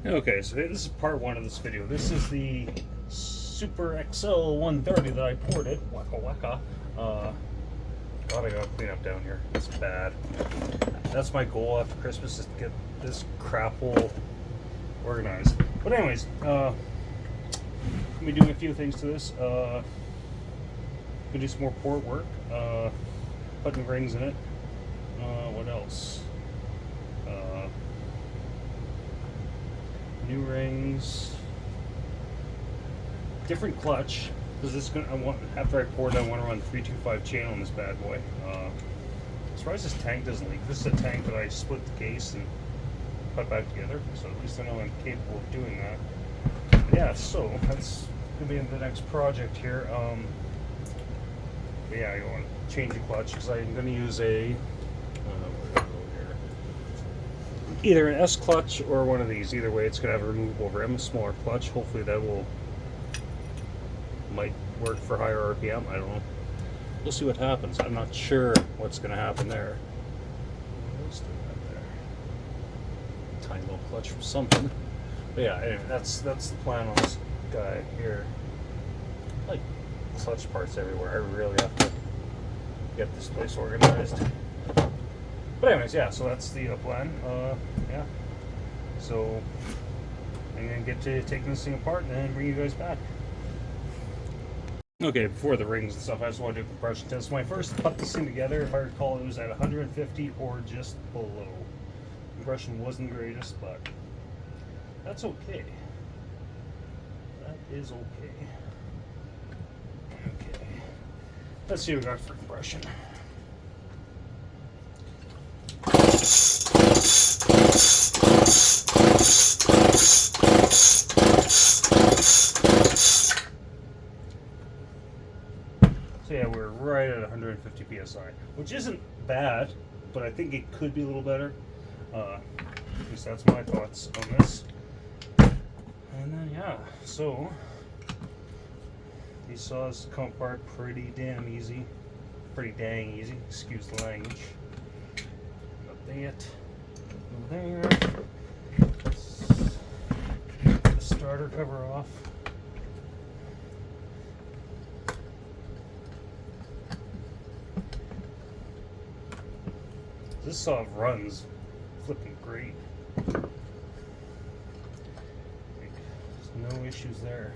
Okay, so this is part one of this video. This is the Super XL-130 that I ported. Waka waka. God, I gotta clean up down here. It's bad. That's my goal after Christmas, is to get this crap hole organized. But anyways, I'm gonna be doing a few things to this. Gonna do some more port work. Putting rings in it. What else? New rings, different clutch, because this is gonna. After I pour it, I want to run 325 channel on this bad boy. As far as this tank doesn't leak, this is a tank that I split the case and put back together, so at least I know I'm capable of doing that. Yeah, so that's gonna be in the next project here. Yeah, I want to change the clutch because I'm gonna use a. Either an S clutch or one of these. Either way, it's going to have a removable rim, a smaller clutch. Hopefully that might work for higher RPM. I don't know. We'll see what happens. I'm not sure what's going to happen there. Let's do that there. Tiny little clutch for something. But yeah, anyway, that's the plan on this guy here. I like clutch parts everywhere. I really have to get this place organized. But anyways, yeah, so that's the plan. Yeah. So I'm going to get to taking this thing apart and then bring you guys back. Okay, before the rings and stuff, I just want to do a compression test. When I first put this thing together, if I recall, it was at 150 or just below. Compression wasn't the greatest, but that's okay. That is okay. Okay. Let's see what we got for compression. So yeah, we're right at 150 psi, which isn't bad, but I think it could be a little better. At least that's my thoughts on this. And then yeah, so these saws come apart pretty dang easy. Excuse the language. Got that over there. Let's get the starter cover off. This saw runs flipping great. There's no issues there.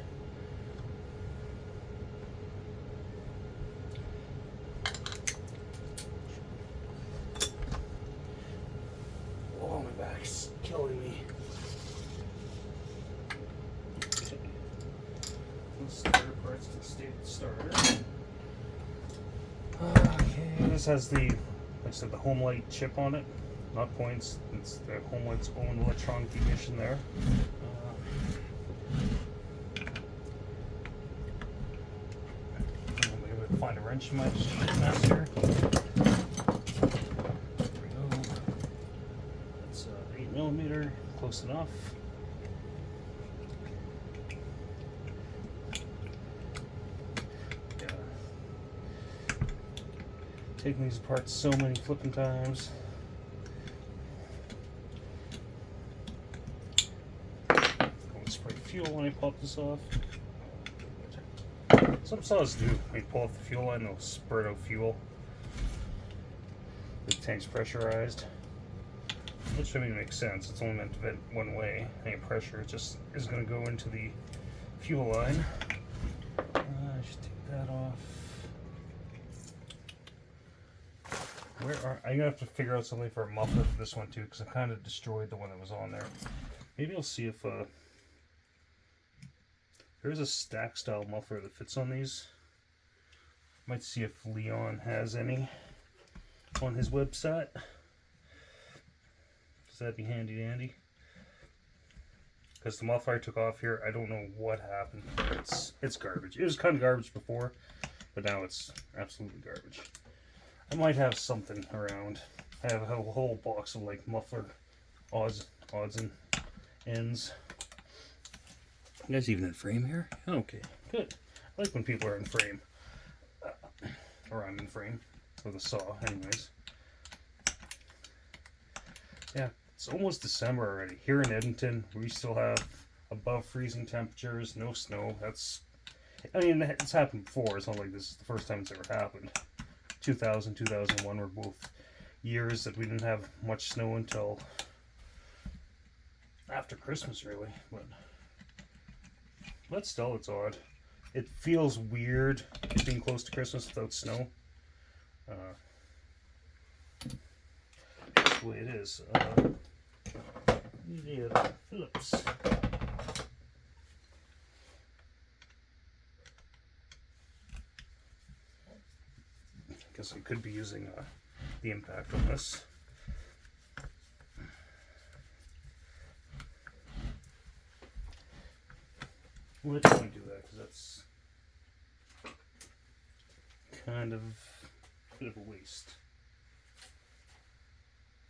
Oh, my back's killing me. Okay. The starter parts to stay with the starter. Okay, this has the, like I said, the homelite chip on it, not points. It's the homelite's own electronic ignition there. I'm able to find a wrench in my master. There we go. That's 8mm, close enough. Taking these apart so many flipping times. I'm going to spray fuel when I pop this off. Some saws do. When you pull off the fuel line, they'll spurt out fuel. The tank's pressurized, which doesn't even make sense. It's only meant to vent one way. Any pressure just is going to go into the fuel line. I should take that off. I'm gonna have to figure out something for a muffler for this one too, because I kind of destroyed the one that was on there. Maybe I'll see if there's a stack style muffler that fits on these. Might see if Leon has any on his website. Does that be handy dandy? Because the muffler I took off here, I don't know what happened. It's garbage. It was kind of garbage before, but now it's absolutely garbage. I might have something around. I have a whole box of like muffler odds and ends. You guys even in frame here? Okay, good. I like when people are in frame. Or I'm in frame with a saw, anyways. Yeah, It's almost December already. Here in Edmonton, we still have above freezing temperatures, no snow. I mean, it's happened before. It's not like this is the first time it's ever happened. 2000, 2001 were both years that we didn't have much snow until after Christmas, really. But still, it's odd. It feels weird being close to Christmas without snow. That's the way it is. Phillips. Guess I could be using the impact on this. Let's go and do that because that's kind of a bit of a waste.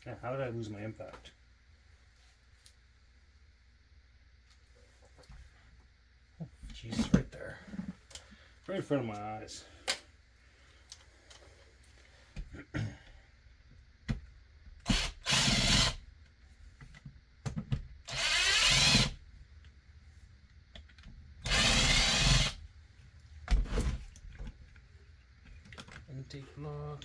Yeah, how did I lose my impact? Oh, jeez, right there. Right in front of my eyes. Intake block.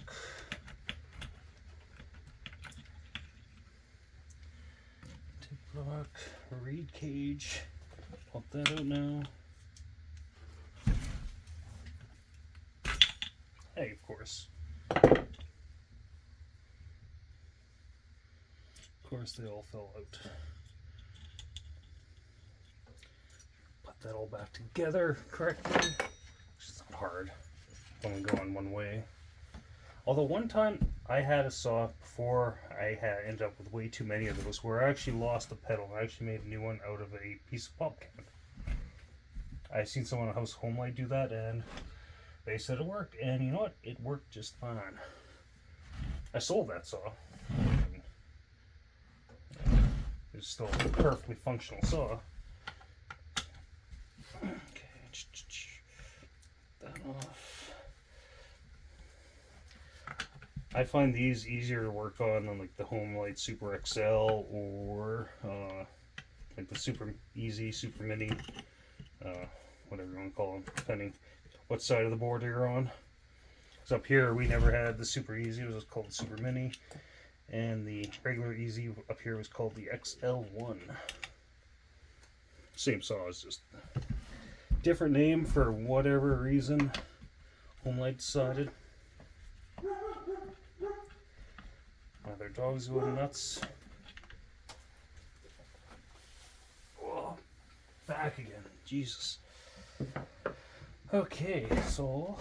Intake block. Reed cage. Pop that out now. Hey, of course. Of course, they all fell out. Put that all back together correctly. It's not hard. Only going one way. Although one time I had a saw before I had ended up with way too many of those where I actually lost the pedal. I actually made a new one out of a piece of pop can. I seen someone at House Homelite do that and they said it worked, and you know what? It worked just fine. I sold that saw. It's still a perfectly functional saw. Okay, that off. I find these easier to work on than like the homelite Super XL or like the Super Easy, Super Mini, whatever you want to call them, depending what side of the board you're on. Because up here we never had the Super Easy, it was called the Super Mini, and the regular Easy up here was called the XL1. Same saw, it's just different name for whatever reason Homelite decided. Now their dog's going nuts. Whoa, back again, Jesus. Okay, so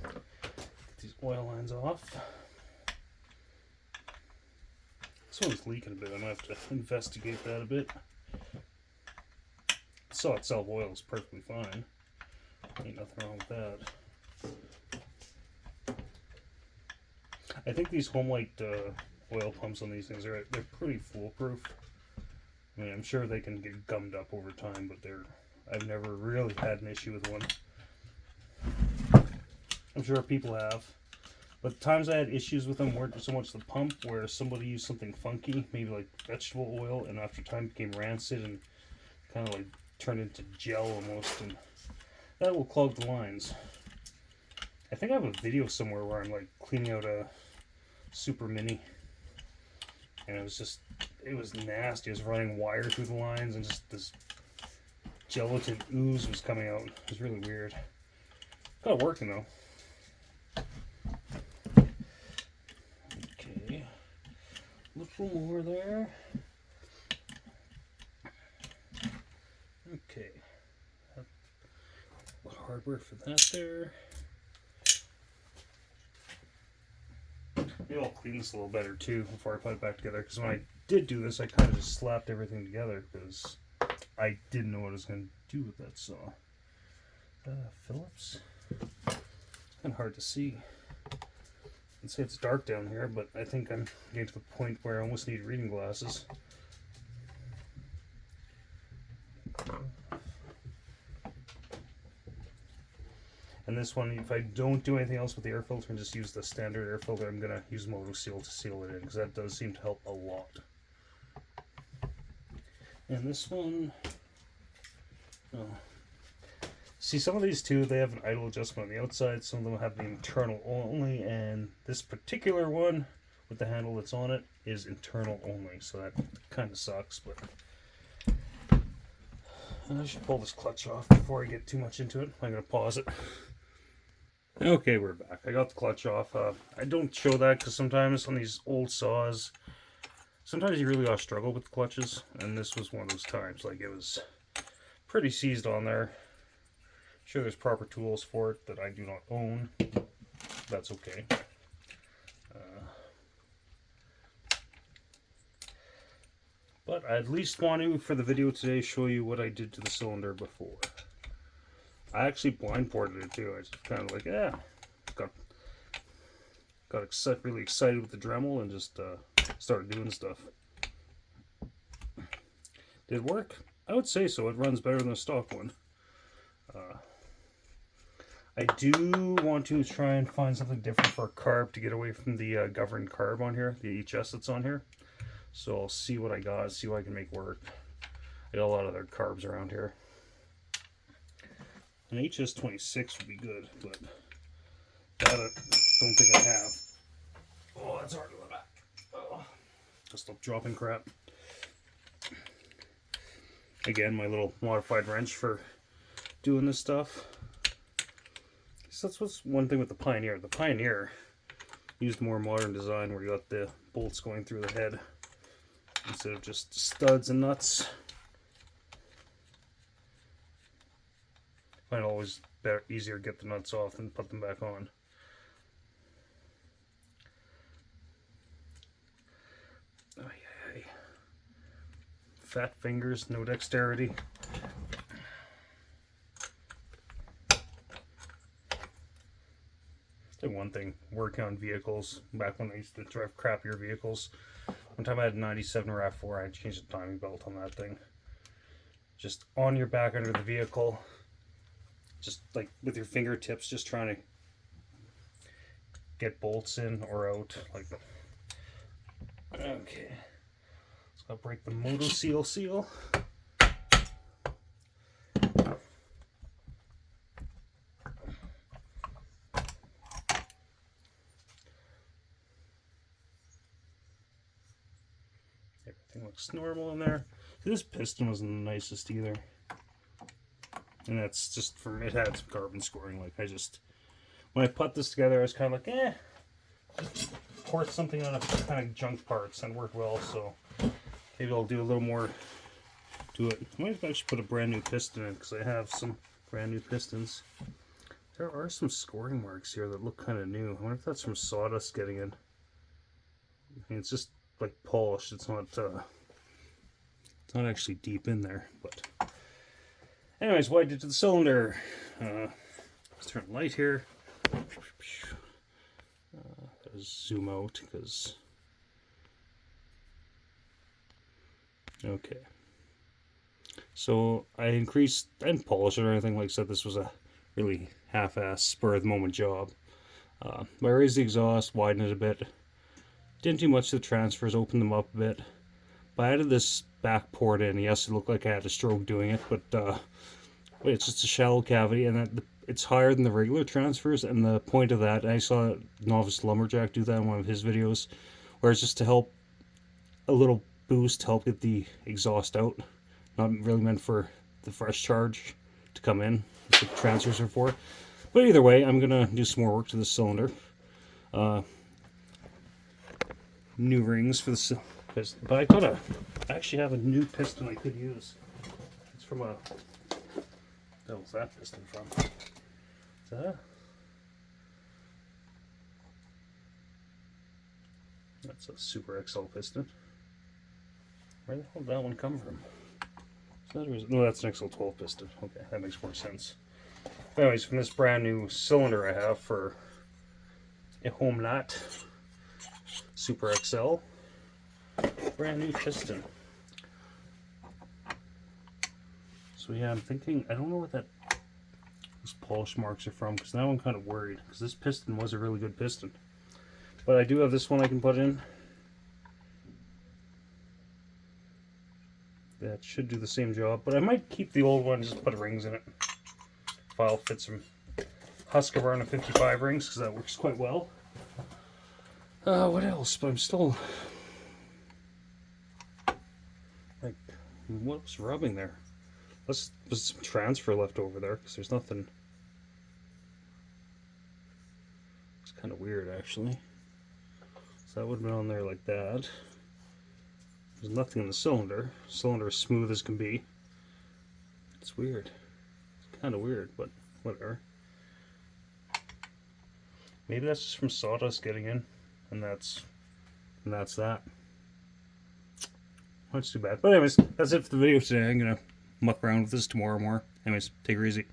get these oil lines off. This one's leaking a bit. I'm gonna have to investigate that a bit. The saw itself oil is perfectly fine. Ain't nothing wrong with that. I think these Homelite oil pumps on these things they're pretty foolproof. I mean, I'm sure they can get gummed up over time, but I've never really had an issue with one. I'm sure people have. But the times I had issues with them weren't so much the pump, where somebody used something funky, maybe like vegetable oil, and after time became rancid and kind of like turned into gel almost, and that will clog the lines. I think I have a video somewhere where I'm like cleaning out a Super Mini, and it was nasty. It was running wire through the lines, and just this gelatin ooze was coming out. It was really weird. Got it working though. Okay, a little more there. Okay, hardware for that there. Maybe I'll clean this a little better too before I put it back together, because when I did do this I kind of just slapped everything together because I didn't know what I was going to do with that saw. Phillips? It's kind of hard to see. I'd say it's dark down here, but I think I'm getting to the point where I almost need reading glasses. And this one, if I don't do anything else with the air filter and just use the standard air filter, I'm going to use Moto Seal to seal it in, because that does seem to help a lot. And this one, oh. See, some of these too, they have an idle adjustment on the outside. Some of them have the internal only, and this particular one with the handle that's on it is internal only, so that kind of sucks. But I should pull this clutch off before I get too much into it. I'm gonna pause it. Okay, we're back. I got the clutch off. I don't show that because sometimes on these old saws, sometimes you really gotta struggle with the clutches, and this was one of those times. Like, it was pretty seized on there. Sure, there's proper tools for it that I do not own. That's okay. But I at least want to, for the video today, show you what I did to the cylinder before. I actually blind ported it too. I just kind of like, got really excited with the Dremel and just started doing stuff. Did it work? I would say so. It runs better than the stock one. I do want to try and find something different for a carb to get away from the governed carb on here, the HS that's on here. So I'll see what I got, see what I can make work. I got a lot of other carbs around here. An HS26 would be good, but that I don't think I have. Oh, that's hard to let back. Oh, just stop dropping crap. Again, my little modified wrench for doing this stuff. So that's what's one thing with the Pioneer. The Pioneer used more modern design where you got the bolts going through the head instead of just studs and nuts. I find it always better, easier to get the nuts off than put them back on. Oh, yeah. Fat fingers, no dexterity. One thing, working on vehicles, back when I used to drive crappier vehicles, one time I had a 97 RAV4, I had changed the timing belt on that thing. Just on your back under the vehicle, just like with your fingertips, just trying to get bolts in or out. Like, okay, let's go break the motor seal. Everything looks normal in there. This piston wasn't the nicest either. And that's just from, it had some carbon scoring. Like, when I put this together, I was kind of like, just port something on a kind of junk parts and work well. So maybe I'll do a little more to it. I might actually put a brand new piston in because I have some brand new pistons. There are some scoring marks here that look kind of new. I wonder if that's from sawdust getting in. I mean, it's just like polished. It's not actually deep in there. But anyways, what I did to the cylinder. Let's turn the light here. Gotta zoom out because. Okay. So I increased and polished it or anything. Like I said, this was a really half-ass spur of the moment job. I raised the exhaust, widened it a bit. Didn't do much to the transfers, opened them up a bit. But I added this back port in. Yes, it looked like I had a stroke doing it, but it's just a shallow cavity, and it's higher than the regular transfers. And the point of that, I saw Novice Lumberjack do that in one of his videos, where it's just to help a little boost to help get the exhaust out. Not really meant for the fresh charge to come in. That's what the transfers are for. But either way, I'm gonna do some more work to the cylinder. New rings for the piston, but I actually have a new piston I could use. It's from a, what's that piston from? Is that? That's a Super XL piston. Where the hell did that one come from? No, that's an XL12 piston. Okay, that makes more sense. Anyways, from this brand new cylinder I have for a homelite Super XL, brand new piston. So yeah, I'm thinking, I don't know what those polish marks are from, because now I'm kind of worried, because this piston was a really good piston. But I do have this one I can put in. That That should do the same job, but I might keep the old one and just put rings in it. If I'll fit some Husqvarna 55 rings, because that works quite well. What else? But I'm still... like, what was rubbing there? There's some transfer left over there, because there's nothing... It's kind of weird, actually. So that would have been on there like that. There's nothing in the cylinder. Cylinder is smooth as can be. It's weird. It's kind of weird, but whatever. Maybe that's just from sawdust getting in, and that's that. That's too bad. But anyways, that's it for the video today. I'm gonna muck around with this tomorrow more. Anyways, take her easy.